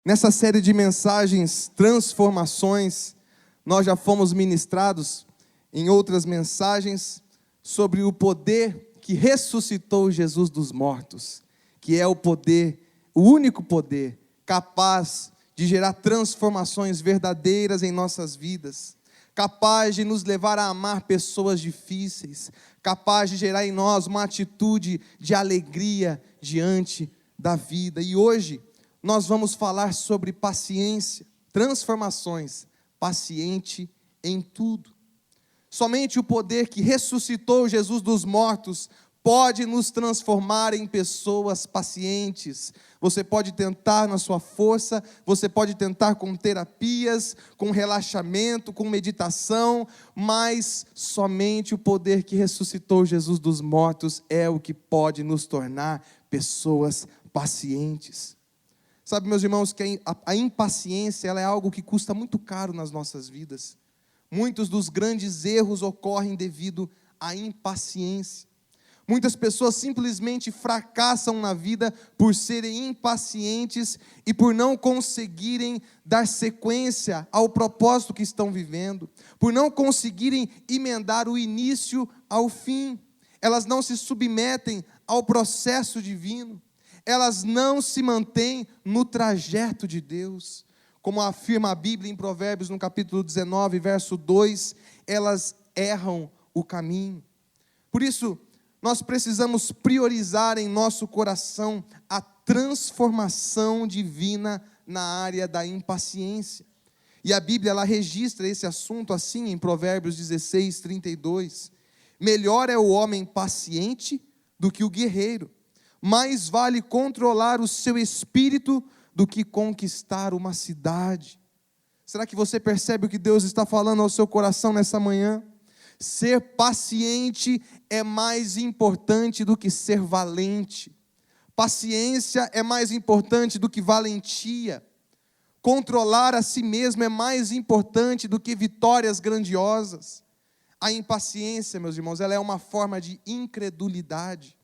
Nessa série de mensagens, transformações, nós já fomos ministrados em outras mensagens sobre o poder que ressuscitou Jesus dos mortos, que é o poder, o único poder capaz de gerar transformações verdadeiras em nossas vidas, capaz de nos levar a amar pessoas difíceis, capaz de gerar em nós uma atitude de alegria diante da vida. E hoje nós vamos falar sobre paciência, transformações, paciente em tudo. Somente o poder que ressuscitou Jesus dos mortos pode nos transformar em pessoas pacientes. Você pode tentar na sua força, você pode tentar com terapias, com relaxamento, com meditação, mas somente o poder que ressuscitou Jesus dos mortos é o que pode nos tornar pessoas pacientes. Sabe, meus irmãos, que a impaciência ela é algo que custa muito caro nas nossas vidas. Muitos dos grandes erros ocorrem devido à impaciência. Muitas pessoas simplesmente fracassam na vida por serem impacientes e por não conseguirem dar sequência ao propósito que estão vivendo, por não conseguirem emendar o início ao fim. Elas não se submetem ao processo divino. Elas não se mantêm no trajeto de Deus. Como afirma a Bíblia em Provérbios, no capítulo 19, verso 2, elas erram o caminho. Por isso, nós precisamos priorizar em nosso coração a transformação divina na área da impaciência. E a Bíblia, ela registra esse assunto assim em Provérbios 16, 32. Melhor é o homem paciente do que o guerreiro. Mais vale controlar o seu espírito do que conquistar uma cidade. Será que você percebe o que Deus está falando ao seu coração nessa manhã? Ser paciente é mais importante do que ser valente. Paciência é mais importante do que valentia. Controlar a si mesmo é mais importante do que vitórias grandiosas. A impaciência, meus irmãos, ela é uma forma de incredulidade.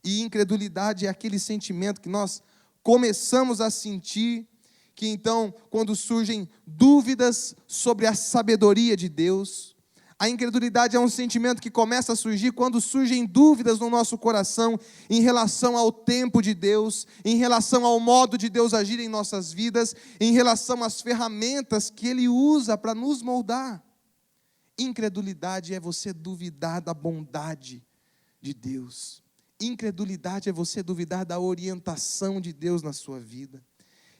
E incredulidade é aquele sentimento que nós começamos a sentir, que então, quando surgem dúvidas sobre a sabedoria de Deus, a incredulidade é um sentimento que começa a surgir quando surgem dúvidas no nosso coração em relação ao tempo de Deus, em relação ao modo de Deus agir em nossas vidas, em relação às ferramentas que Ele usa para nos moldar. Incredulidade é você duvidar da bondade de Deus. Incredulidade é você duvidar da orientação de Deus na sua vida.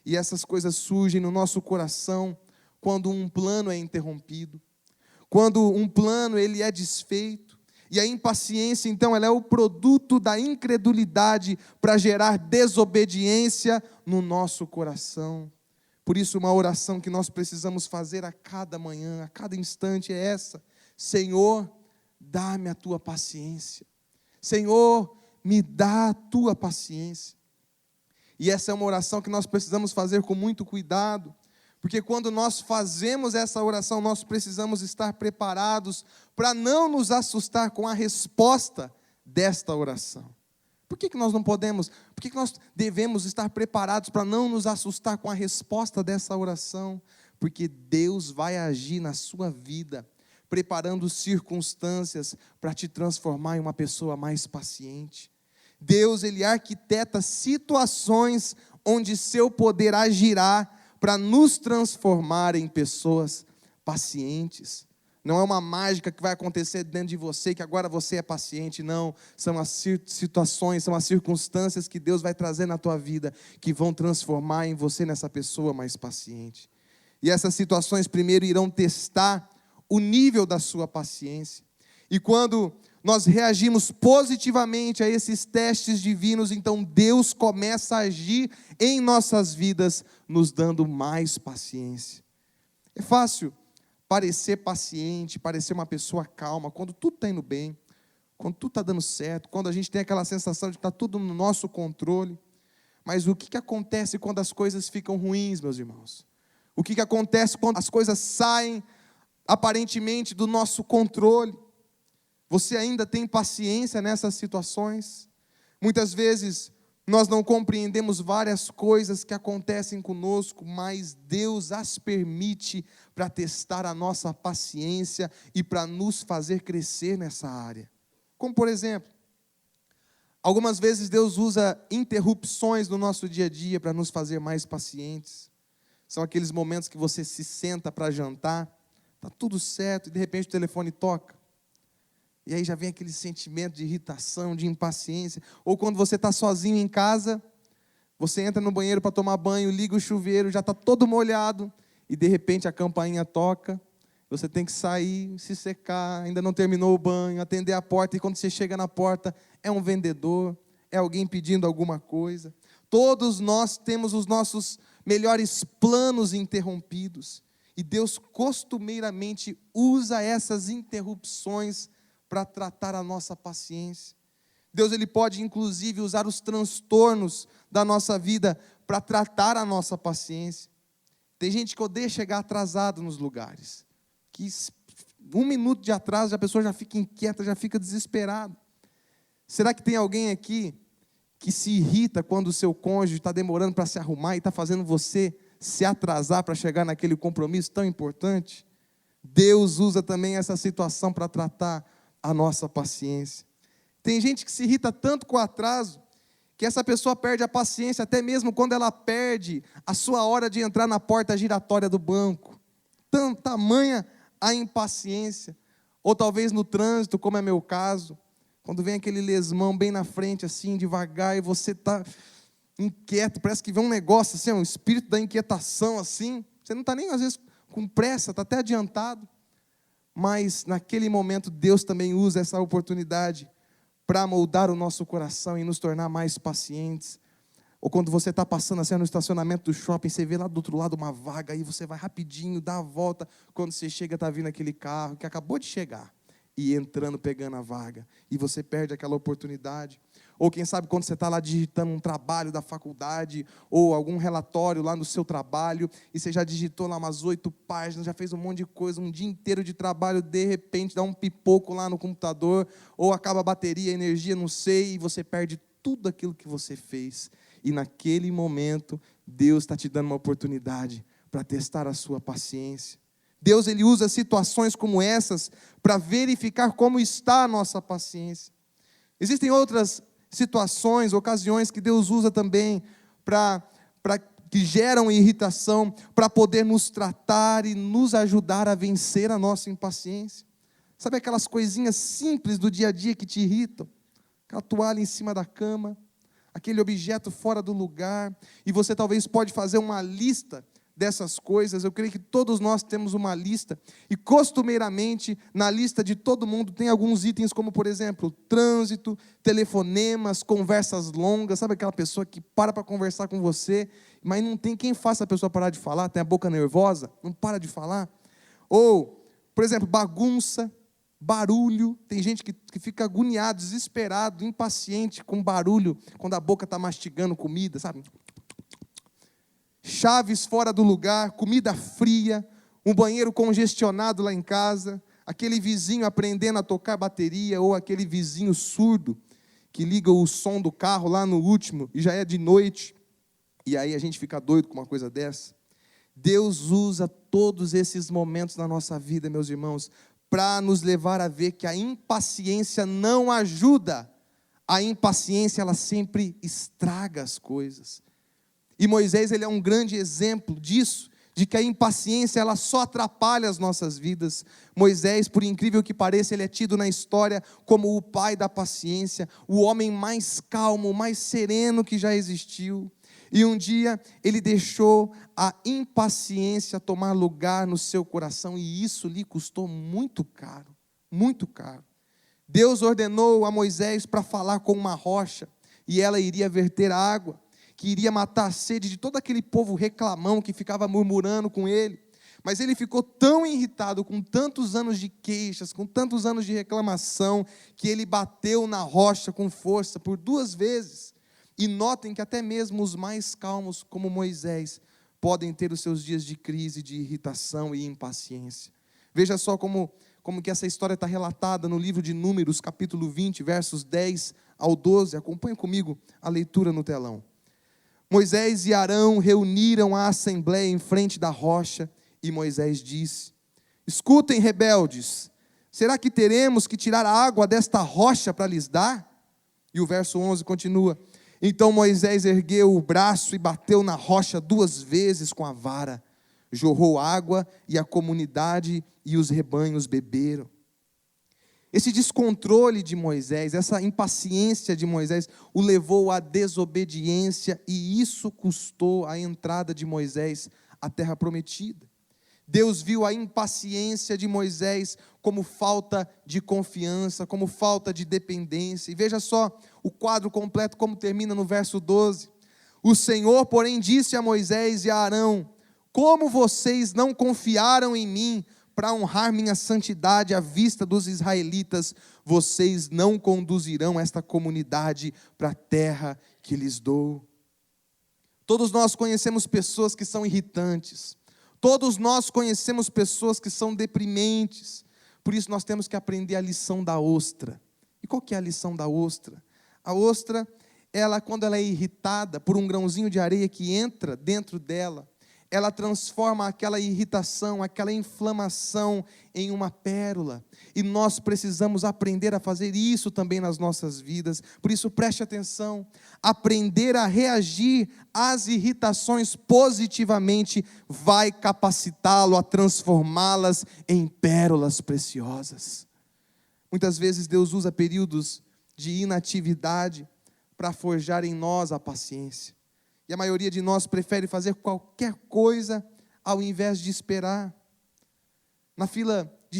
E essas coisas surgem no nosso coração quando um plano é interrompido, quando um plano ele é desfeito. E a impaciência, então, ela é o produto da incredulidade para gerar desobediência no nosso coração. Por isso, uma oração que nós precisamos fazer a cada manhã, a cada instante é essa: Senhor, dá-me a tua paciência. Senhor, me dá a tua paciência. E essa é uma oração que nós precisamos fazer com muito cuidado, porque quando nós fazemos essa oração, nós precisamos estar preparados para não nos assustar com a resposta desta oração. Por que nós não podemos, por que nós devemos estar preparados para não nos assustar com a resposta dessa oração? Porque Deus vai agir na sua vida, preparando circunstâncias para te transformar em uma pessoa mais paciente. Deus, Ele arquiteta situações onde seu poder agirá para nos transformar em pessoas pacientes. Não é uma mágica que vai acontecer dentro de você, que agora você é paciente, não. São as situações, são as circunstâncias que Deus vai trazer na tua vida, que vão transformar em você nessa pessoa mais paciente. E essas situações primeiro irão testar o nível da sua paciência. E quando nós reagimos positivamente a esses testes divinos, então Deus começa a agir em nossas vidas, nos dando mais paciência. É fácil parecer paciente, parecer uma pessoa calma, quando tudo está indo bem, quando tudo está dando certo, quando a gente tem aquela sensação de que está tudo no nosso controle. Mas o que acontece quando as coisas ficam ruins, meus irmãos? O que acontece quando as coisas saem aparentemente do nosso controle? Você ainda tem paciência nessas situações? Muitas vezes Nós não compreendemos várias coisas que acontecem conosco, mas Deus as permite para testar a nossa paciência e para nos fazer crescer nessa área. Como por exemplo, algumas vezes Deus usa interrupções no nosso dia a dia para nos fazer mais pacientes. São aqueles momentos que você se senta para jantar, está tudo certo e de repente o telefone toca. E aí já vem aquele sentimento de irritação, de impaciência. Ou quando você está sozinho em casa, você entra no banheiro para tomar banho, liga o chuveiro, já está todo molhado, e de repente a campainha toca, você tem que sair, se secar, ainda não terminou o banho, atender a porta, e quando você chega na porta, é um vendedor, é alguém pedindo alguma coisa. Todos nós temos os nossos melhores planos interrompidos, e Deus costumeiramente usa essas interrupções para tratar a nossa paciência. Deus ele pode inclusive usar os transtornos da nossa vida para tratar a nossa paciência. Tem gente que odeia chegar atrasado nos lugares, que 1 minuto de atraso a pessoa já fica inquieta, já fica desesperada. Será que tem alguém aqui que se irrita quando o seu cônjuge está demorando para se arrumar e está fazendo você se atrasar para chegar naquele compromisso tão importante? Deus usa também essa situação para tratar a nossa paciência. Tem gente que se irrita tanto com o atraso, que essa pessoa perde a paciência, até mesmo quando ela perde a sua hora de entrar na porta giratória do banco. Tamanha a impaciência. Ou talvez no trânsito, como é meu caso, quando vem aquele lesmão bem na frente, assim, devagar, e você está inquieto, parece que vem um negócio assim, um espírito da inquietação, assim, você não está nem, às vezes, com pressa, está até adiantado. Mas naquele momento Deus também usa essa oportunidade para moldar o nosso coração e nos tornar mais pacientes. Ou quando você está passando assim no estacionamento do shopping, você vê lá do outro lado uma vaga, aí você vai rapidinho, dá a volta, quando você chega está vindo aquele carro que acabou de chegar, e entrando, pegando a vaga, e você perde aquela oportunidade. Ou quem sabe quando você está lá digitando um trabalho da faculdade, ou algum relatório lá no seu trabalho, e você já digitou lá umas 8 páginas, já fez um monte de coisa, um dia inteiro de trabalho, de repente dá um pipoco lá no computador, ou acaba a bateria, a energia, não sei, e você perde tudo aquilo que você fez. E naquele momento, Deus está te dando uma oportunidade para testar a sua paciência. Deus ele usa situações como essas para verificar como está a nossa paciência. Existem outras situações, ocasiões que Deus usa também que geram irritação, para poder nos tratar e nos ajudar a vencer a nossa impaciência. Sabe aquelas coisinhas simples do dia a dia que te irritam? Aquela toalha em cima da cama, aquele objeto fora do lugar, e você talvez pode fazer uma lista dessas coisas. Eu creio que todos nós temos uma lista, e costumeiramente na lista de todo mundo tem alguns itens como, por exemplo, trânsito, telefonemas, conversas longas. Sabe aquela pessoa que para conversar com você, mas não tem quem faça a pessoa parar de falar, tem a boca nervosa, não para de falar. Ou, por exemplo, bagunça, barulho. Tem gente que fica agoniado, desesperado, impaciente com barulho, quando a boca está mastigando comida, sabe? Chaves fora do lugar, comida fria, um banheiro congestionado lá em casa, aquele vizinho aprendendo a tocar bateria, ou aquele vizinho surdo que liga o som do carro lá no último, e já é de noite, e aí a gente fica doido com uma coisa dessa. Deus usa todos esses momentos na nossa vida, meus irmãos, para nos levar a ver que a impaciência não ajuda. A impaciência, ela sempre estraga as coisas. E Moisés, ele é um grande exemplo disso, de que a impaciência, ela só atrapalha as nossas vidas. Moisés, por incrível que pareça, ele é tido na história como o pai da paciência, o homem mais calmo, mais sereno que já existiu. E um dia, ele deixou a impaciência tomar lugar no seu coração, e isso lhe custou muito caro, muito caro. Deus ordenou a Moisés para falar com uma rocha, e ela iria verter água, que iria matar a sede de todo aquele povo reclamão que ficava murmurando com ele. Mas ele ficou tão irritado com tantos anos de queixas, com tantos anos de reclamação, que ele bateu na rocha com força por 2 vezes. E notem que até mesmo os mais calmos, como Moisés, podem ter os seus dias de crise, de irritação e impaciência. Veja só como que essa história está relatada no livro de Números, capítulo 20, versos 10 ao 12, acompanhe comigo a leitura no telão. Moisés e Arão reuniram a assembleia em frente da rocha, e Moisés disse: escutem, rebeldes, será que teremos que tirar a água desta rocha para lhes dar? E o verso 11 continua: então Moisés ergueu o braço e bateu na rocha 2 vezes com a vara. Jorrou água e a comunidade e os rebanhos beberam. Esse descontrole de Moisés, essa impaciência de Moisés, o levou à desobediência, e isso custou a entrada de Moisés à terra prometida. Deus viu a impaciência de Moisés como falta de confiança, como falta de dependência. E veja só o quadro completo como termina no verso 12. O Senhor, porém, disse a Moisés e a Arão: como vocês não confiaram em mim para honrar minha santidade à vista dos israelitas, vocês não conduzirão esta comunidade para a terra que lhes dou. Todos nós conhecemos pessoas que são irritantes. Todos nós conhecemos pessoas que são deprimentes. Por isso nós temos que aprender a lição da ostra. E qual que é a lição da ostra? A ostra, quando ela é irritada por um grãozinho de areia que entra dentro dela, ela transforma aquela irritação, aquela inflamação em uma pérola. E nós precisamos aprender a fazer isso também nas nossas vidas. Por isso preste atenção, aprender a reagir às irritações positivamente vai capacitá-lo a transformá-las em pérolas preciosas. Muitas vezes Deus usa períodos de inatividade para forjar em nós a paciência. E a maioria de nós prefere fazer qualquer coisa ao invés de esperar. Na fila de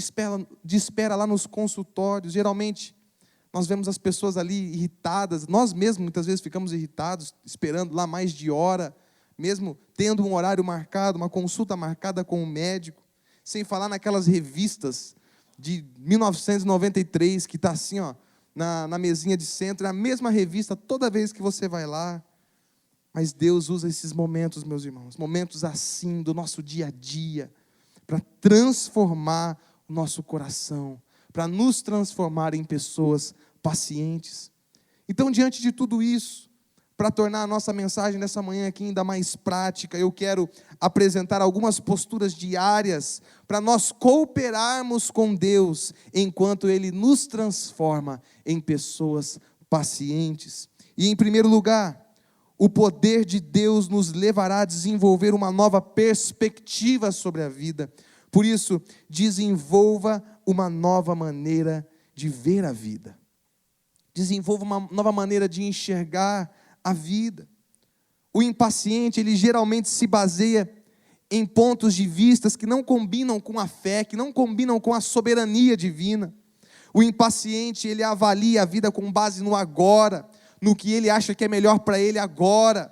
espera lá nos consultórios, geralmente nós vemos as pessoas ali irritadas. Nós mesmos muitas vezes ficamos irritados, esperando lá mais de hora, mesmo tendo um horário marcado, uma consulta marcada com o médico. Sem falar naquelas revistas de 1993, que está assim, ó, na mesinha de centro, é a mesma revista toda vez que você vai lá. Mas Deus usa esses momentos, meus irmãos, momentos assim do nosso dia a dia, para transformar o nosso coração, para nos transformar em pessoas pacientes. Então, diante de tudo isso, para tornar a nossa mensagem dessa manhã aqui ainda mais prática, eu quero apresentar algumas posturas diárias para nós cooperarmos com Deus, enquanto Ele nos transforma em pessoas pacientes. E em primeiro lugar, o poder de Deus nos levará a desenvolver uma nova perspectiva sobre a vida. Por isso, desenvolva uma nova maneira de ver a vida. Desenvolva uma nova maneira de enxergar a vida. O impaciente, ele geralmente se baseia em pontos de vista que não combinam com a fé, que não combinam com a soberania divina. O impaciente, ele avalia a vida com base no agora, no que ele acha que é melhor para ele agora.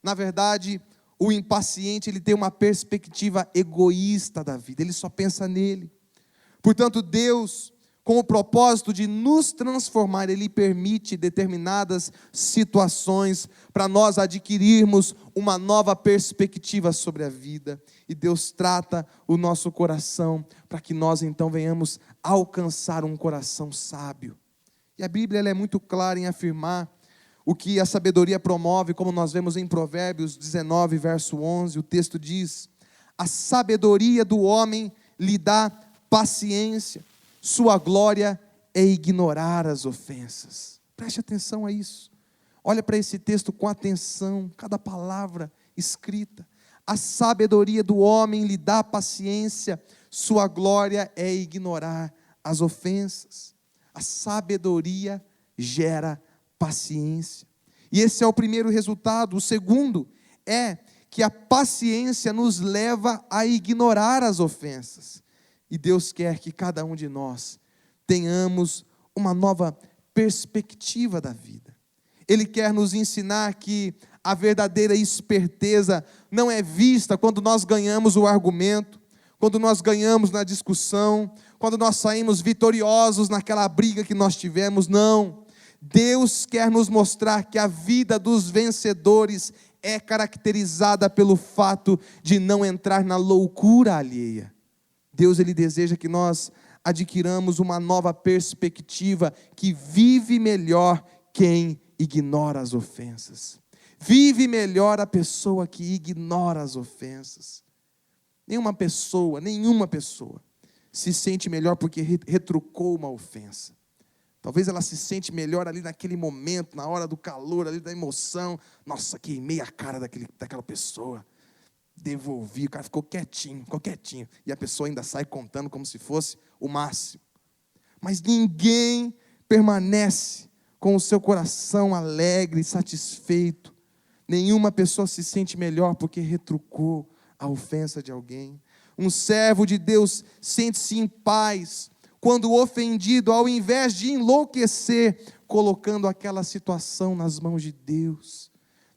Na verdade, o impaciente, ele tem uma perspectiva egoísta da vida, ele só pensa nele. Portanto, Deus, com o propósito de nos transformar, Ele permite determinadas situações para nós adquirirmos uma nova perspectiva sobre a vida. E Deus trata o nosso coração para que nós então venhamos alcançar um coração sábio. E a Bíblia ela é muito clara em afirmar o que a sabedoria promove, como nós vemos em Provérbios 19, verso 11, o texto diz: a sabedoria do homem lhe dá paciência, sua glória é ignorar as ofensas. Preste atenção a isso. Olha para esse texto com atenção, cada palavra escrita. A sabedoria do homem lhe dá paciência, sua glória é ignorar as ofensas. A sabedoria gera paciência. E esse é o primeiro resultado. O segundo é que a paciência nos leva a ignorar as ofensas. E Deus quer que cada um de nós tenhamos uma nova perspectiva da vida. Ele quer nos ensinar que a verdadeira esperteza não é vista quando nós ganhamos o argumento, quando nós ganhamos na discussão, quando nós saímos vitoriosos naquela briga que nós tivemos. Não. Deus quer nos mostrar que a vida dos vencedores é caracterizada pelo fato de não entrar na loucura alheia. Deus ele deseja que nós adquiramos uma nova perspectiva que vive melhor quem ignora as ofensas. Vive melhor a pessoa que ignora as ofensas. Nenhuma pessoa se sente melhor porque retrucou uma ofensa. Talvez ela se sente melhor ali naquele momento, na hora do calor, ali da emoção. Nossa, queimei a cara daquela pessoa. Devolvi, o cara ficou quietinho. E a pessoa ainda sai contando como se fosse o máximo. Mas ninguém permanece com o seu coração alegre, satisfeito. Nenhuma pessoa se sente melhor porque retrucou a ofensa de alguém. Um servo de Deus sente-se em paz quando ofendido, ao invés de enlouquecer, colocando aquela situação nas mãos de Deus.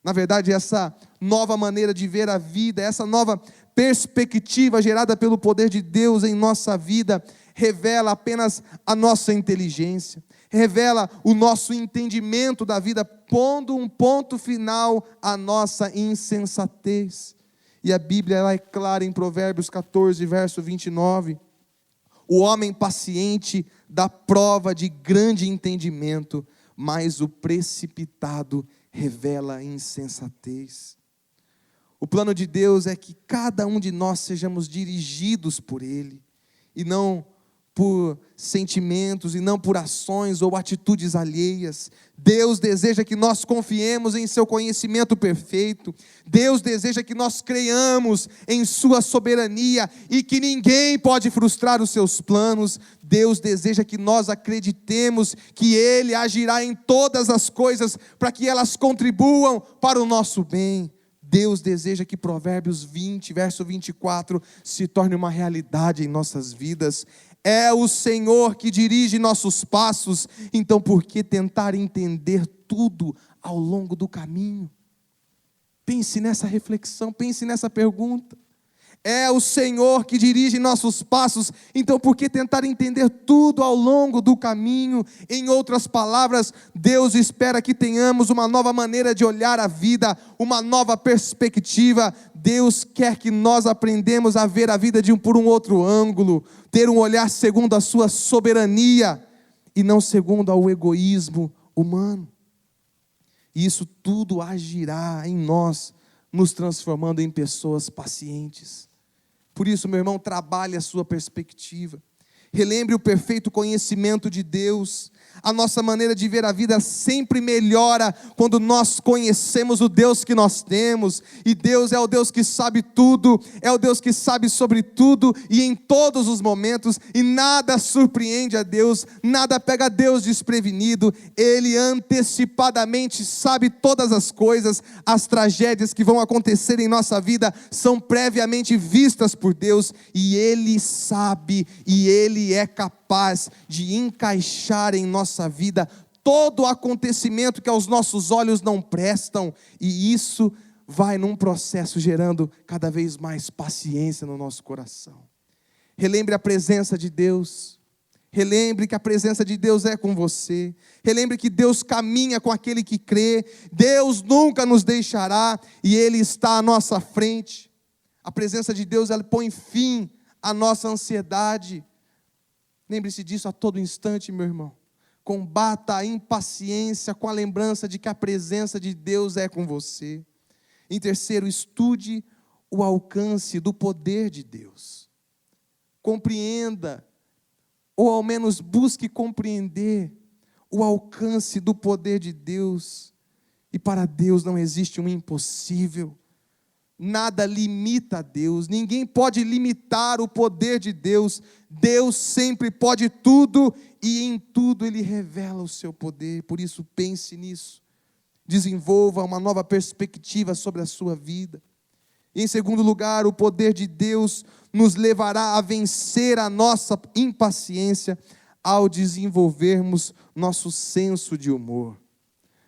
Na verdade, essa nova maneira de ver a vida, essa nova perspectiva gerada pelo poder de Deus em nossa vida, revela apenas a nossa inteligência, revela o nosso entendimento da vida, pondo um ponto final à nossa insensatez. E a Bíblia ela é clara em Provérbios 14, verso 29. O homem paciente dá prova de grande entendimento, mas o precipitado revela insensatez. O plano de Deus é que cada um de nós sejamos dirigidos por Ele, e não por sentimentos, e não por ações ou atitudes alheias. Deus deseja que nós confiemos em seu conhecimento perfeito. Deus deseja que nós creiamos em sua soberania e que ninguém pode frustrar os seus planos. Deus deseja que nós acreditemos que Ele agirá em todas as coisas para que elas contribuam para o nosso bem. Deus deseja que Provérbios 20, verso 24, se torne uma realidade em nossas vidas. É o Senhor que dirige nossos passos, então por que tentar entender tudo ao longo do caminho? Pense nessa reflexão, pense nessa pergunta. É o Senhor que dirige nossos passos, então por que tentar entender tudo ao longo do caminho? Em outras palavras, Deus espera que tenhamos uma nova maneira de olhar a vida, uma nova perspectiva. Deus quer que nós aprendamos a ver a vida por um outro ângulo, ter um olhar segundo a sua soberania e não segundo ao egoísmo humano. E isso tudo agirá em nós, nos transformando em pessoas pacientes. Por isso, meu irmão, trabalhe a sua perspectiva. Relembre o perfeito conhecimento de Deus. A nossa maneira de ver a vida sempre melhora quando nós conhecemos o Deus que nós temos. E Deus é o Deus que sabe tudo, é o Deus que sabe sobre tudo e em todos os momentos. E nada surpreende a Deus, nada pega a Deus desprevenido. Ele antecipadamente sabe todas as coisas. As tragédias que vão acontecer em nossa vida são previamente vistas por Deus. E Ele sabe, e Ele é capaz de encaixar em nossa vida todo acontecimento que aos nossos olhos não prestam, e isso vai num processo gerando cada vez mais paciência no nosso coração. Relembre a presença de Deus, relembre que a presença de Deus é com você, relembre que Deus caminha com aquele que crê, Deus nunca nos deixará e Ele está à nossa frente. A presença de Deus, ela põe fim à nossa ansiedade. Lembre-se disso a todo instante, meu irmão. Combata a impaciência com a lembrança de que a presença de Deus é com você. Em terceiro, estude o alcance do poder de Deus. Compreenda, ou ao menos busque compreender o alcance do poder de Deus. E para Deus não existe um impossível. Nada limita a Deus, ninguém pode limitar o poder de Deus. Deus sempre pode tudo e em tudo Ele revela o seu poder. Por isso pense nisso, desenvolva uma nova perspectiva sobre a sua vida. E em segundo lugar, o poder de Deus nos levará a vencer a nossa impaciência ao desenvolvermos nosso senso de humor.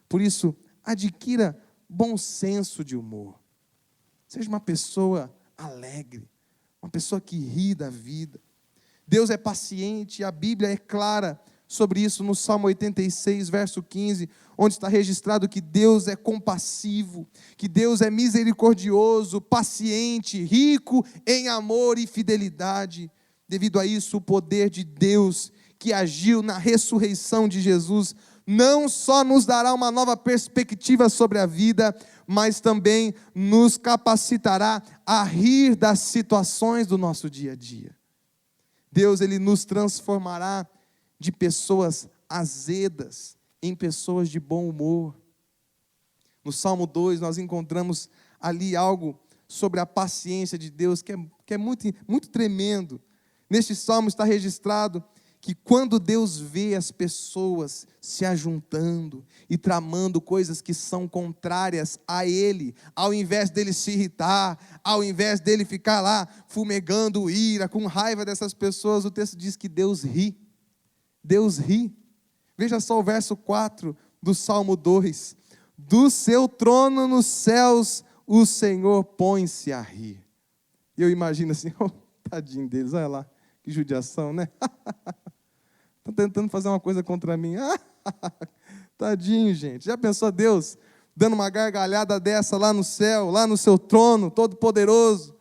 Por isso, adquira bom senso de humor. Seja uma pessoa alegre, uma pessoa que ri da vida. Deus é paciente e a Bíblia é clara sobre isso no Salmo 86, verso 15, onde está registrado que Deus é compassivo, que Deus é misericordioso, paciente, rico em amor e fidelidade. Devido a isso, o poder de Deus que agiu na ressurreição de Jesus não só nos dará uma nova perspectiva sobre a vida, mas também nos capacitará a rir das situações do nosso dia a dia. Deus, Ele nos transformará de pessoas azedas em pessoas de bom humor. No Salmo 2 nós encontramos ali algo sobre a paciência de Deus que é muito, muito tremendo. Neste Salmo está registrado que quando Deus vê as pessoas se ajuntando e tramando coisas que são contrárias a Ele, ao invés dele se irritar, ao invés dele ficar lá fumegando ira, com raiva dessas pessoas, o texto diz que Deus ri. Deus ri. Veja só o verso 4 do Salmo 2. Do seu trono nos céus o Senhor põe-se a rir. E eu imagino assim, oh, tadinho deles, olha lá, que judiação, né? Estão tentando fazer uma coisa contra mim. Tadinho, gente. Já pensou Deus dando uma gargalhada dessa lá no céu, lá no seu trono, todo poderoso?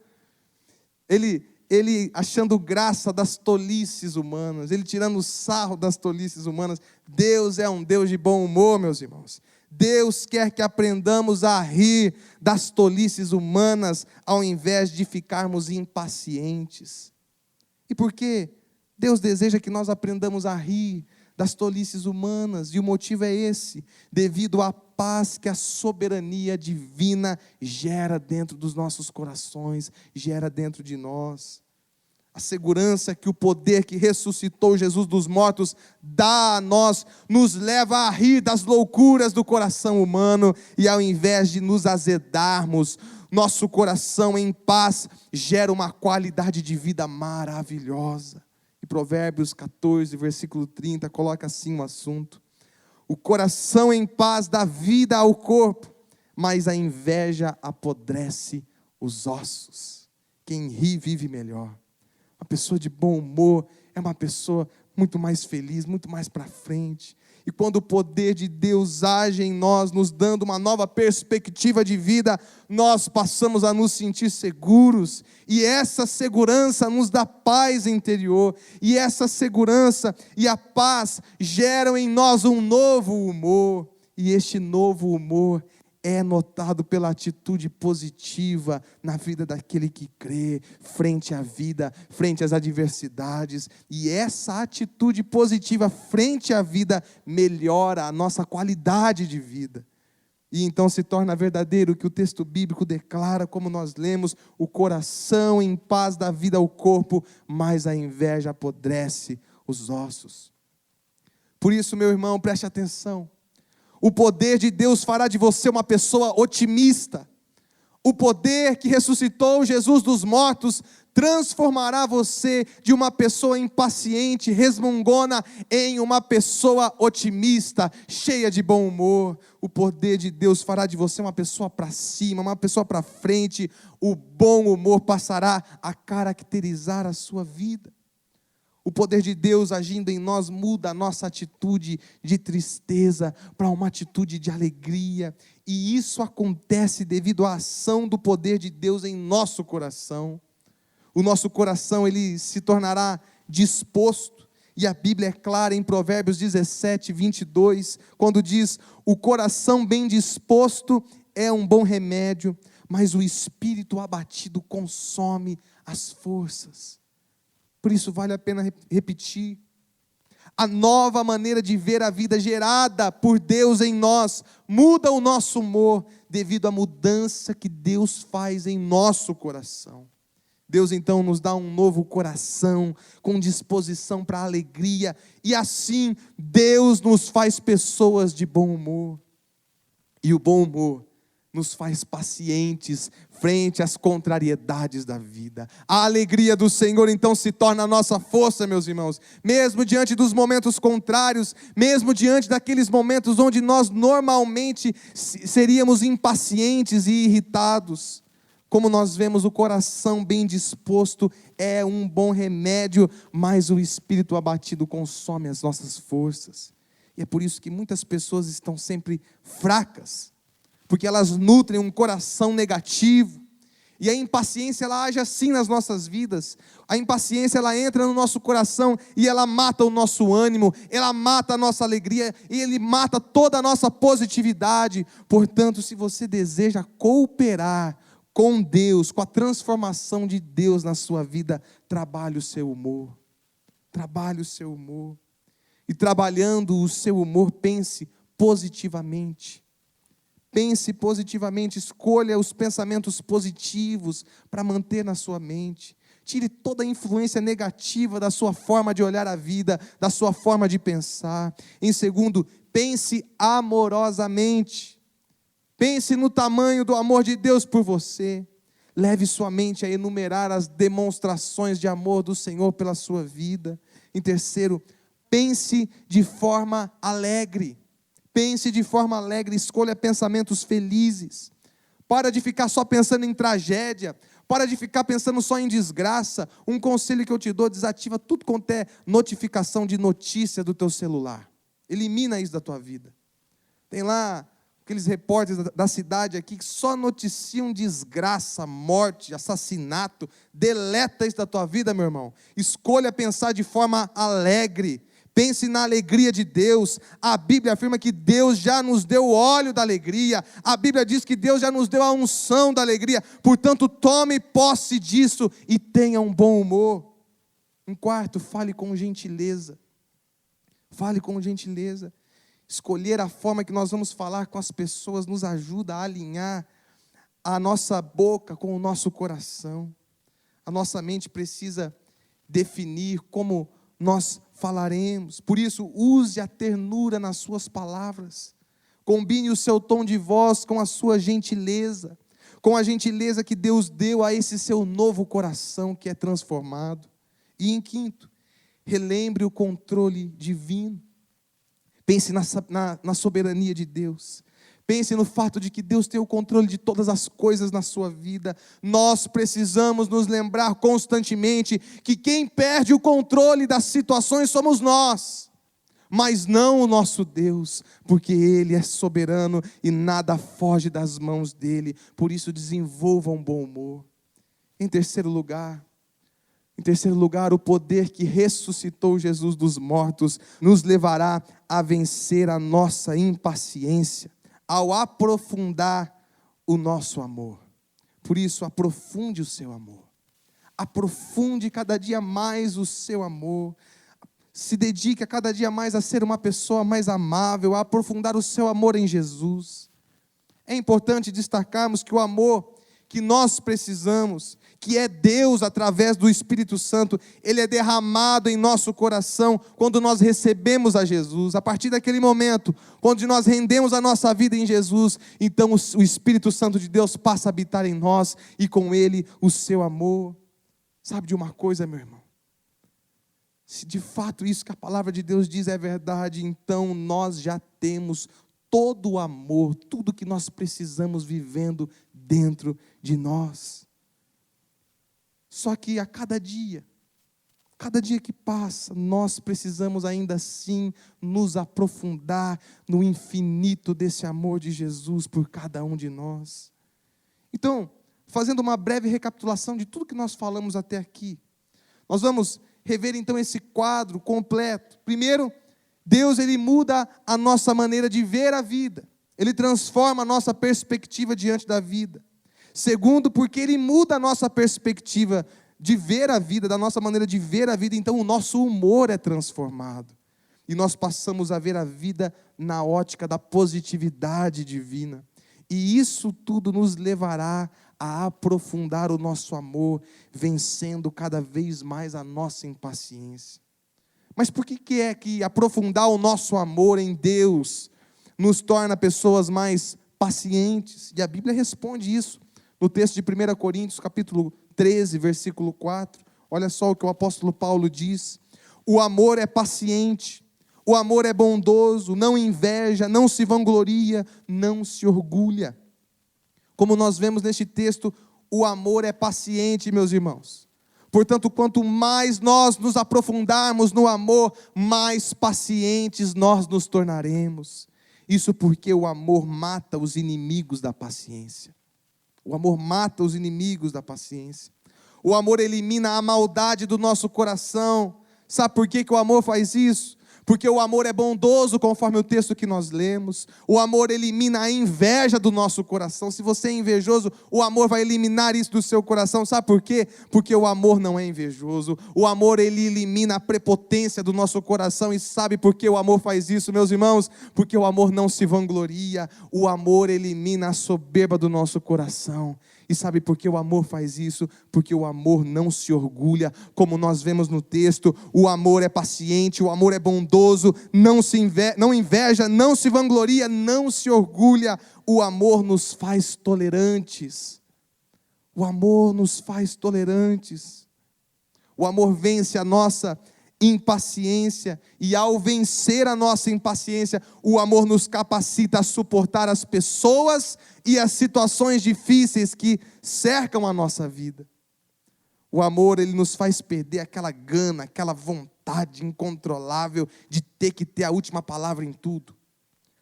Ele achando graça das tolices humanas, Ele tirando sarro das tolices humanas. Deus é um Deus de bom humor, meus irmãos. Deus quer que aprendamos a rir das tolices humanas, ao invés de ficarmos impacientes. E por quê? Deus deseja que nós aprendamos a rir das tolices humanas, e o motivo é esse: devido à paz que a soberania divina gera dentro dos nossos corações, gera dentro de nós. A segurança que o poder que ressuscitou Jesus dos mortos dá a nós, nos leva a rir das loucuras do coração humano, e ao invés de nos azedarmos, nosso coração em paz gera uma qualidade de vida maravilhosa. E Provérbios 14, versículo 30, coloca assim um assunto: o coração em paz dá vida ao corpo, mas a inveja apodrece os ossos. Quem ri vive melhor. Uma pessoa de bom humor é uma pessoa muito mais feliz, muito mais para frente. E quando o poder de Deus age em nós, nos dando uma nova perspectiva de vida, nós passamos a nos sentir seguros. E essa segurança nos dá paz interior. E essa segurança e a paz geram em nós um novo humor. E este novo humor é notado pela atitude positiva na vida daquele que crê, frente à vida, frente às adversidades. E essa atitude positiva frente à vida melhora a nossa qualidade de vida. E então se torna verdadeiro o que o texto bíblico declara, como nós lemos: o coração em paz dá vida ao corpo, mas a inveja apodrece os ossos. Por isso, meu irmão, preste atenção. O poder de Deus fará de você uma pessoa otimista. O poder que ressuscitou Jesus dos mortos transformará você de uma pessoa impaciente, resmungona, em uma pessoa otimista, cheia de bom humor. O poder de Deus fará de você uma pessoa para cima, uma pessoa para frente. O bom humor passará a caracterizar a sua vida. O poder de Deus agindo em nós muda a nossa atitude de tristeza para uma atitude de alegria. E isso acontece devido à ação do poder de Deus em nosso coração. O nosso coração, ele se tornará disposto. E a Bíblia é clara em Provérbios 17, 22, quando diz: o coração bem disposto é um bom remédio, mas o espírito abatido consome as forças. Por isso vale a pena repetir: a nova maneira de ver a vida gerada por Deus em nós muda o nosso humor, devido à mudança que Deus faz em nosso coração. Deus então nos dá um novo coração, com disposição para a alegria, e assim Deus nos faz pessoas de bom humor. E o bom humor nos faz pacientes frente às contrariedades da vida. A alegria do Senhor então se torna a nossa força, meus irmãos. Mesmo diante dos momentos contrários, mesmo diante daqueles momentos onde nós normalmente seríamos impacientes e irritados, como nós vemos, o coração bem disposto é um bom remédio, mas o espírito abatido consome as nossas forças. E é por isso que muitas pessoas estão sempre fracas, porque elas nutrem um coração negativo. E a impaciência, ela age assim nas nossas vidas. A impaciência, ela entra no nosso coração e ela mata o nosso ânimo, ela mata a nossa alegria e ele mata toda a nossa positividade. Portanto, se você deseja cooperar com Deus, com a transformação de Deus na sua vida, trabalhe o seu humor. Trabalhe o seu humor. E trabalhando o seu humor, pense positivamente. Pense positivamente, escolha os pensamentos positivos para manter na sua mente. Tire toda a influência negativa da sua forma de olhar a vida, da sua forma de pensar. Em segundo, pense amorosamente. Pense no tamanho do amor de Deus por você. Leve sua mente a enumerar as demonstrações de amor do Senhor pela sua vida. Em terceiro, pense de forma alegre. Pense de forma alegre, escolha pensamentos felizes. Para de ficar só pensando em tragédia. Para de ficar pensando só em desgraça. Um conselho que eu te dou: desativa tudo quanto é notificação de notícia do teu celular. Elimina isso da tua vida. Tem lá aqueles repórteres da cidade aqui que só noticiam desgraça, morte, assassinato. Deleta isso da tua vida, meu irmão. Escolha pensar de forma alegre. Pense na alegria de Deus. A Bíblia afirma que Deus já nos deu o óleo da alegria. A Bíblia diz que Deus já nos deu a unção da alegria. Portanto, tome posse disso e tenha um bom humor. Em quarto, fale com gentileza. Fale com gentileza. Escolher a forma que nós vamos falar com as pessoas nos ajuda a alinhar a nossa boca com o nosso coração. A nossa mente precisa definir como nós falaremos. Por isso, use a ternura nas suas palavras. Combine o seu tom de voz com a sua gentileza, com a gentileza que Deus deu a esse seu novo coração que é transformado. E em quinto, relembre o controle divino. Pense na soberania de Deus. Pense no fato de que Deus tem o controle de todas as coisas na sua vida. Nós precisamos nos lembrar constantemente que quem perde o controle das situações somos nós, mas não o nosso Deus, porque Ele é soberano e nada foge das mãos dEle. Por isso, desenvolva um bom humor. Em terceiro lugar, o poder que ressuscitou Jesus dos mortos nos levará a vencer a nossa impaciência, ao aprofundar o nosso amor. Por isso, aprofunde o seu amor. Aprofunde cada dia mais o seu amor. Se dedique a cada dia mais a ser uma pessoa mais amável, a aprofundar o seu amor em Jesus. É importante destacarmos que o amor que nós precisamos, que é Deus através do Espírito Santo, ele é derramado em nosso coração quando nós recebemos a Jesus. A partir daquele momento, quando nós rendemos a nossa vida em Jesus, então o Espírito Santo de Deus passa a habitar em nós e com ele o seu amor. Sabe de uma coisa, meu irmão? Se de fato isso que a palavra de Deus diz é verdade, então nós já temos todo o amor, tudo que nós precisamos vivendo dentro de nós. Só que a cada dia que passa, nós precisamos ainda assim nos aprofundar no infinito desse amor de Jesus por cada um de nós. Então, fazendo uma breve recapitulação de tudo que nós falamos até aqui, nós vamos rever então esse quadro completo. Primeiro, Deus ele muda a nossa maneira de ver a vida. Ele transforma a nossa perspectiva diante da vida. Segundo, porque Ele muda a nossa perspectiva de ver a vida, da nossa maneira de ver a vida, então o nosso humor é transformado. E nós passamos a ver a vida na ótica da positividade divina. E isso tudo nos levará a aprofundar o nosso amor, vencendo cada vez mais a nossa impaciência. Mas por que é que aprofundar o nosso amor em Deus nos torna pessoas mais pacientes? E a Bíblia responde isso no texto de 1 Coríntios, capítulo 13, versículo 4. Olha só o que o apóstolo Paulo diz: o amor é paciente, o amor é bondoso, não inveja, não se vangloria, não se orgulha. Como nós vemos neste texto, o amor é paciente, meus irmãos. Portanto, quanto mais nós nos aprofundarmos no amor, mais pacientes nós nos tornaremos. Isso porque o amor mata os inimigos da paciência. O amor mata os inimigos da paciência. O amor elimina a maldade do nosso coração. Sabe por que o amor faz isso? Porque o amor é bondoso, conforme o texto que nós lemos. O amor elimina a inveja do nosso coração. Se você é invejoso, o amor vai eliminar isso do seu coração. Sabe por quê? Porque o amor não é invejoso. O amor, ele elimina a prepotência do nosso coração. E sabe por que o amor faz isso, meus irmãos? Porque o amor não se vangloria. O amor elimina a soberba do nosso coração. E sabe por que o amor faz isso? Porque o amor não se orgulha, como nós vemos no texto. O amor é paciente, o amor é bondoso, não inveja, não se vangloria, não se orgulha. O amor nos faz tolerantes. O amor nos faz tolerantes. O amor vence a nossa impaciência, e ao vencer a nossa impaciência, o amor nos capacita a suportar as pessoas e as situações difíceis que cercam a nossa vida. O amor, ele nos faz perder aquela gana, aquela vontade incontrolável de ter que ter a última palavra em tudo,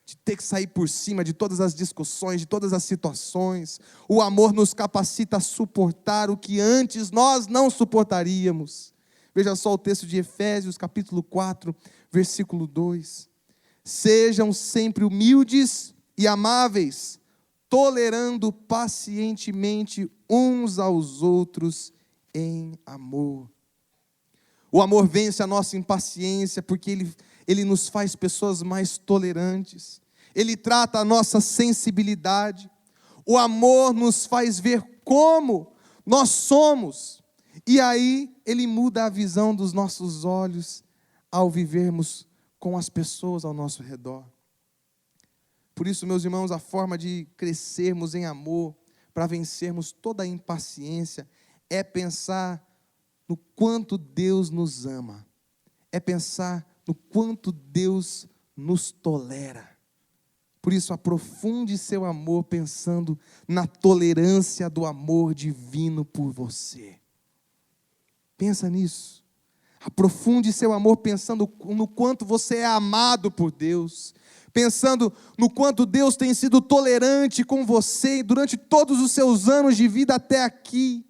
de ter que sair por cima de todas as discussões, de todas as situações. O amor nos capacita a suportar o que antes nós não suportaríamos. Veja só o texto de Efésios, capítulo 4, versículo 2. Sejam sempre humildes e amáveis, tolerando pacientemente uns aos outros em amor. O amor vence a nossa impaciência, porque ele nos faz pessoas mais tolerantes. Ele trata a nossa sensibilidade. O amor nos faz ver como nós somos. E aí, ele muda a visão dos nossos olhos ao vivermos com as pessoas ao nosso redor. Por isso, meus irmãos, a forma de crescermos em amor, para vencermos toda a impaciência, é pensar no quanto Deus nos ama. É pensar no quanto Deus nos tolera. Por isso, aprofunde seu amor pensando na tolerância do amor divino por você. Pensa nisso. Aprofunde seu amor pensando no quanto você é amado por Deus. Pensando no quanto Deus tem sido tolerante com você durante todos os seus anos de vida até aqui.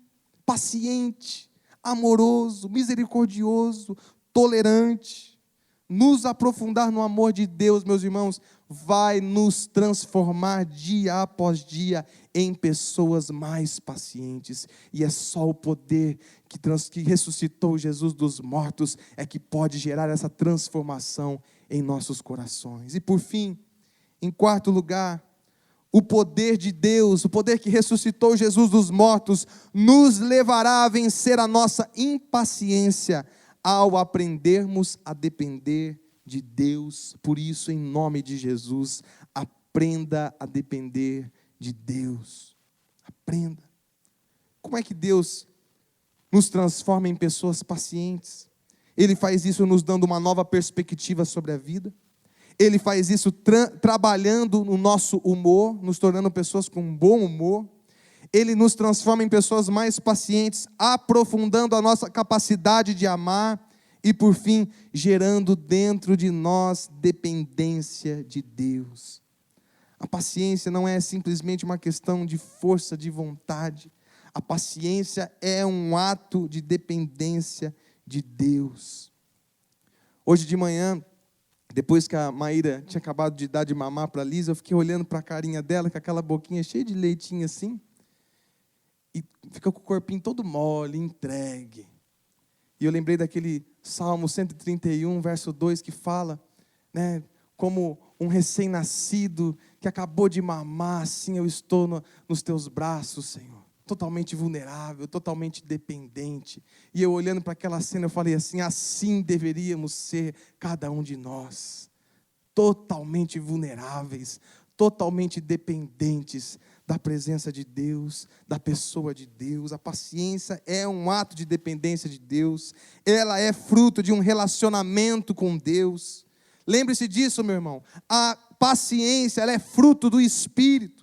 Paciente, amoroso, misericordioso, tolerante. Nos aprofundar no amor de Deus, meus irmãos, vai nos transformar dia após dia em pessoas mais pacientes. E é só o poder que ressuscitou Jesus dos mortos é que pode gerar essa transformação em nossos corações. E por fim, em quarto lugar, o poder de Deus, o poder que ressuscitou Jesus dos mortos, nos levará a vencer a nossa impaciência ao aprendermos a depender de Deus. Por isso, em nome de Jesus, aprenda a depender de Deus. Aprenda. Como é que Deus nos transforma em pessoas pacientes? Ele faz isso nos dando uma nova perspectiva sobre a vida. Ele faz isso trabalhando no nosso humor, nos tornando pessoas com bom humor. Ele nos transforma em pessoas mais pacientes, aprofundando a nossa capacidade de amar e, por fim, gerando dentro de nós dependência de Deus. A paciência não é simplesmente uma questão de força de vontade. A paciência é um ato de dependência de Deus. Hoje de manhã, depois que a Maíra tinha acabado de dar de mamar para a Lisa, eu fiquei olhando para a carinha dela, com aquela boquinha cheia de leitinho assim, e fica com o corpinho todo mole, entregue. E eu lembrei daquele Salmo 131, verso 2, que fala, né, como um recém-nascido que acabou de mamar, assim eu estou nos teus braços, Senhor. Totalmente vulnerável, totalmente dependente. E eu olhando para aquela cena, eu falei assim deveríamos ser cada um de nós. Totalmente vulneráveis, totalmente dependentes da presença de Deus, da pessoa de Deus. A paciência é um ato de dependência de Deus. Ela é fruto de um relacionamento com Deus. Lembre-se disso, meu irmão. A paciência, ela é fruto do Espírito.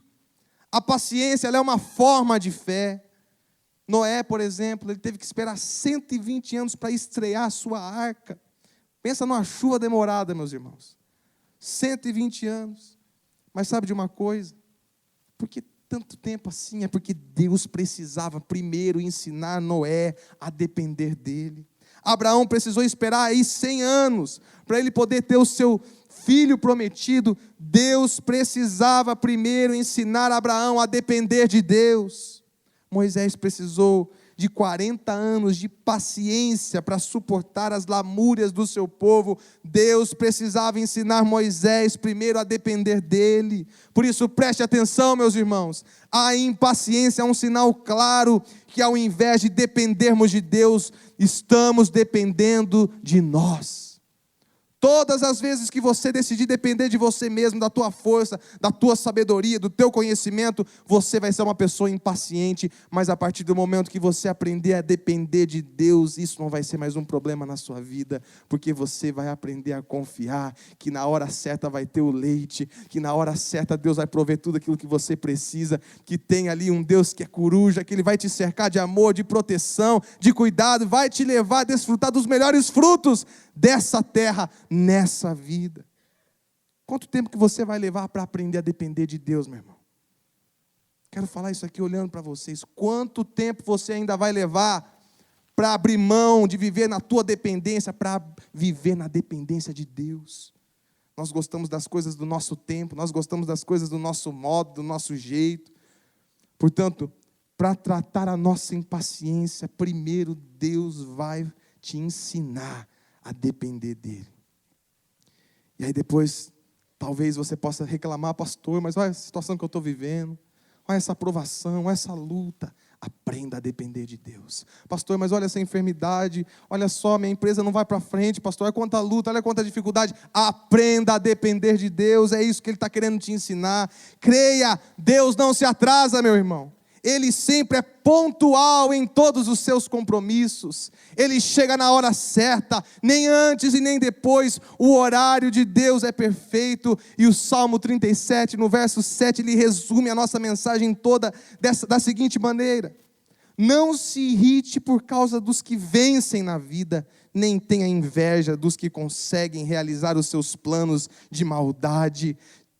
A paciência, ela é uma forma de fé. Noé, por exemplo, ele teve que esperar 120 anos para estrear a sua arca. Pensa numa chuva demorada, meus irmãos. 120 anos. Mas sabe de uma coisa? Porque tanto tempo assim? É porque Deus precisava primeiro ensinar Noé a depender dele. Abraão precisou esperar aí 100 anos para ele poder ter o seu filho prometido. Deus precisava primeiro ensinar Abraão a depender de Deus. Moisés precisou de 40 anos de paciência para suportar as lamúrias do seu povo. Deus precisava ensinar Moisés primeiro a depender dele. Por isso, preste atenção, meus irmãos. A impaciência é um sinal claro que, ao invés de dependermos de Deus, estamos dependendo de nós. Todas as vezes que você decidir depender de você mesmo, da tua força, da tua sabedoria, do teu conhecimento, você vai ser uma pessoa impaciente, mas a partir do momento que você aprender a depender de Deus, isso não vai ser mais um problema na sua vida, porque você vai aprender a confiar que na hora certa vai ter o leite, que na hora certa Deus vai prover tudo aquilo que você precisa, que tem ali um Deus que é coruja, que Ele vai te cercar de amor, de proteção, de cuidado, vai te levar a desfrutar dos melhores frutos dessa terra, nessa vida. Quanto tempo que você vai levar para aprender a depender de Deus, meu irmão? Quero falar isso aqui olhando para vocês. Quanto tempo você ainda vai levar para abrir mão de viver na tua dependência, para viver na dependência de Deus? Nós gostamos das coisas do nosso tempo, nós gostamos das coisas do nosso modo, do nosso jeito. Portanto, para tratar a nossa impaciência, primeiro Deus vai te ensinar a depender dele. E aí depois, talvez você possa reclamar, pastor, mas olha a situação que eu estou vivendo, olha essa aprovação, olha essa luta. Aprenda a depender de Deus. Pastor, mas olha essa enfermidade, olha só, minha empresa não vai para frente, pastor, olha quanta luta, olha quanta dificuldade. Aprenda a depender de Deus, é isso que Ele está querendo te ensinar. Creia, Deus não se atrasa, meu irmão. Ele sempre é pontual em todos os seus compromissos. Ele chega na hora certa, nem antes e nem depois. O horário de Deus é perfeito. E o Salmo 37, no verso 7, ele resume a nossa mensagem toda da seguinte maneira: não se irrite por causa dos que vencem na vida, nem tenha inveja dos que conseguem realizar os seus planos de maldade.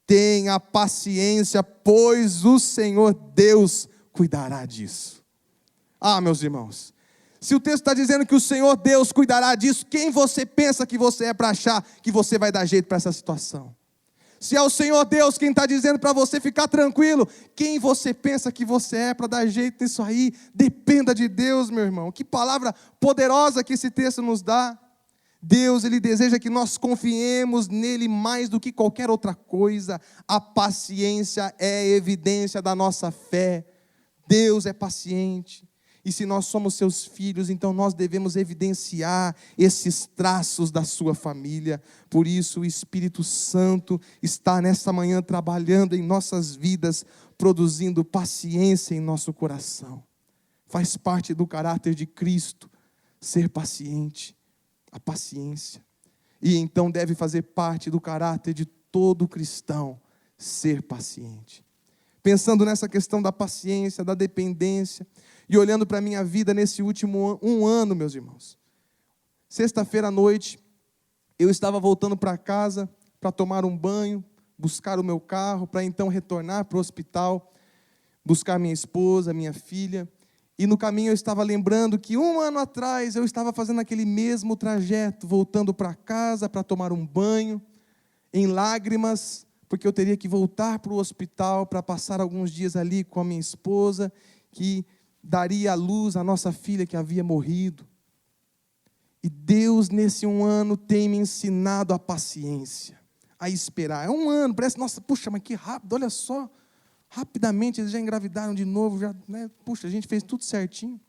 Tenha paciência, pois o Senhor Deus cuidará disso. Ah, meus irmãos, se o texto está dizendo que o Senhor Deus cuidará disso, quem você pensa que você é para achar que você vai dar jeito para essa situação? Se é o Senhor Deus quem está dizendo para você ficar tranquilo, quem você pensa que você é para dar jeito nisso aí? Dependa de Deus, meu irmão. Que palavra poderosa que esse texto nos dá. Deus, Ele deseja que nós confiemos nele mais do que qualquer outra coisa. A paciência é evidência da nossa fé. Deus é paciente, e se nós somos seus filhos, então nós devemos evidenciar esses traços da sua família. Por isso o Espírito Santo está nesta manhã trabalhando em nossas vidas, produzindo paciência em nosso coração. Faz parte do caráter de Cristo ser paciente, a paciência. E então deve fazer parte do caráter de todo cristão ser paciente. Pensando nessa questão da paciência, da dependência, e olhando para a minha vida nesse último um ano, meus irmãos. Sexta-feira à noite, eu estava voltando para casa para tomar um banho, buscar o meu carro, para então retornar para o hospital, buscar minha esposa, minha filha. E no caminho eu estava lembrando que um ano atrás eu estava fazendo aquele mesmo trajeto, voltando para casa para tomar um banho, em lágrimas, porque eu teria que voltar para o hospital para passar alguns dias ali com a minha esposa, que daria à luz a nossa filha que havia morrido. E Deus, nesse um ano, tem me ensinado a paciência, a esperar. É um ano, parece, nossa, puxa, mas que rápido, olha só. Rapidamente eles já engravidaram de novo, já, né? Puxa, a gente fez tudo certinho.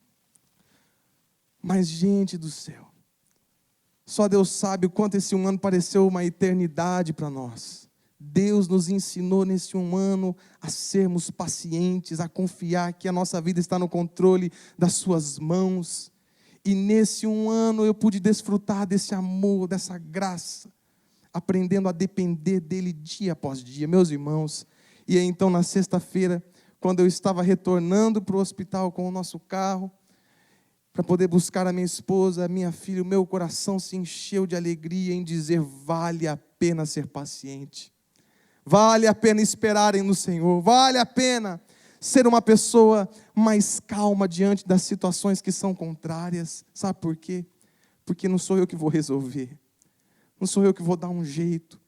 Mas, gente do céu, só Deus sabe o quanto esse um ano pareceu uma eternidade para nós. Deus nos ensinou nesse um ano a sermos pacientes, a confiar que a nossa vida está no controle das suas mãos. E nesse um ano eu pude desfrutar desse amor, dessa graça, aprendendo a depender dele dia após dia, meus irmãos. E aí, então, na sexta-feira, quando eu estava retornando para o hospital com o nosso carro, para poder buscar a minha esposa, a minha filha, o meu coração se encheu de alegria em dizer: vale a pena ser paciente. Vale a pena esperarem no Senhor, vale a pena ser uma pessoa mais calma diante das situações que são contrárias. Sabe por quê? Porque não sou eu que vou resolver, não sou eu que vou dar um jeito,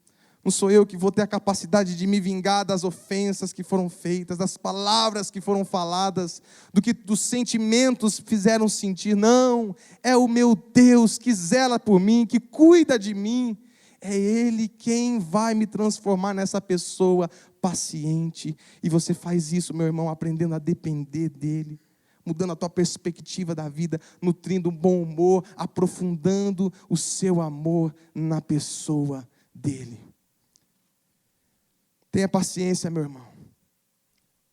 não sou eu que vou ter a capacidade de me vingar das ofensas que foram feitas, das palavras que foram faladas, dos sentimentos que fizeram sentir. Não, é o meu Deus que zela por mim, que cuida de mim. É Ele quem vai me transformar nessa pessoa paciente. E você faz isso, meu irmão, aprendendo a depender dEle, mudando a tua perspectiva da vida, nutrindo um bom humor, aprofundando o seu amor na pessoa dEle. Tenha paciência, meu irmão,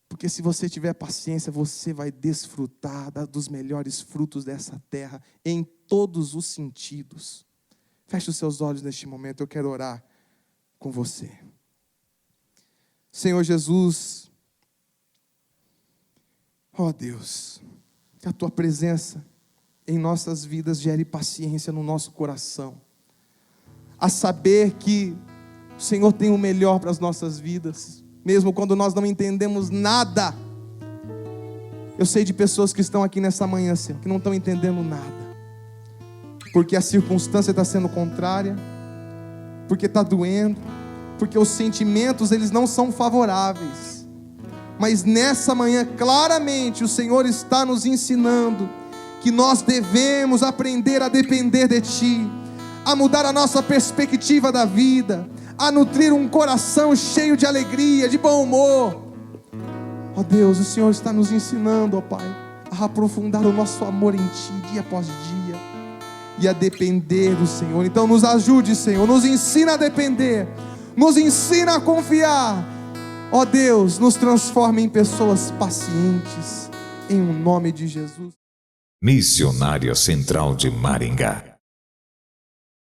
porque se você tiver paciência, você vai desfrutar dos melhores frutos dessa terra, em todos os sentidos. Feche os seus olhos neste momento, eu quero orar com você. Senhor Jesus, ó Deus, que a Tua presença em nossas vidas gere paciência no nosso coração, a saber que o Senhor tem o melhor para as nossas vidas, mesmo quando nós não entendemos nada. Eu sei de pessoas que estão aqui nessa manhã, Senhor, que não estão entendendo nada, porque a circunstância está sendo contrária, porque está doendo, porque os sentimentos eles não são favoráveis. Mas nessa manhã, claramente, o Senhor está nos ensinando que nós devemos aprender a depender de Ti, a mudar a nossa perspectiva da vida, a nutrir um coração cheio de alegria, de bom humor. Ó Deus, o Senhor está nos ensinando, ó Pai, a aprofundar o nosso amor em Ti, dia após dia, e a depender do Senhor. Então nos ajude, Senhor, nos ensina a depender, nos ensina a confiar. Ó Deus, nos transforma em pessoas pacientes, em nome de Jesus. Missionária Central de Maringá.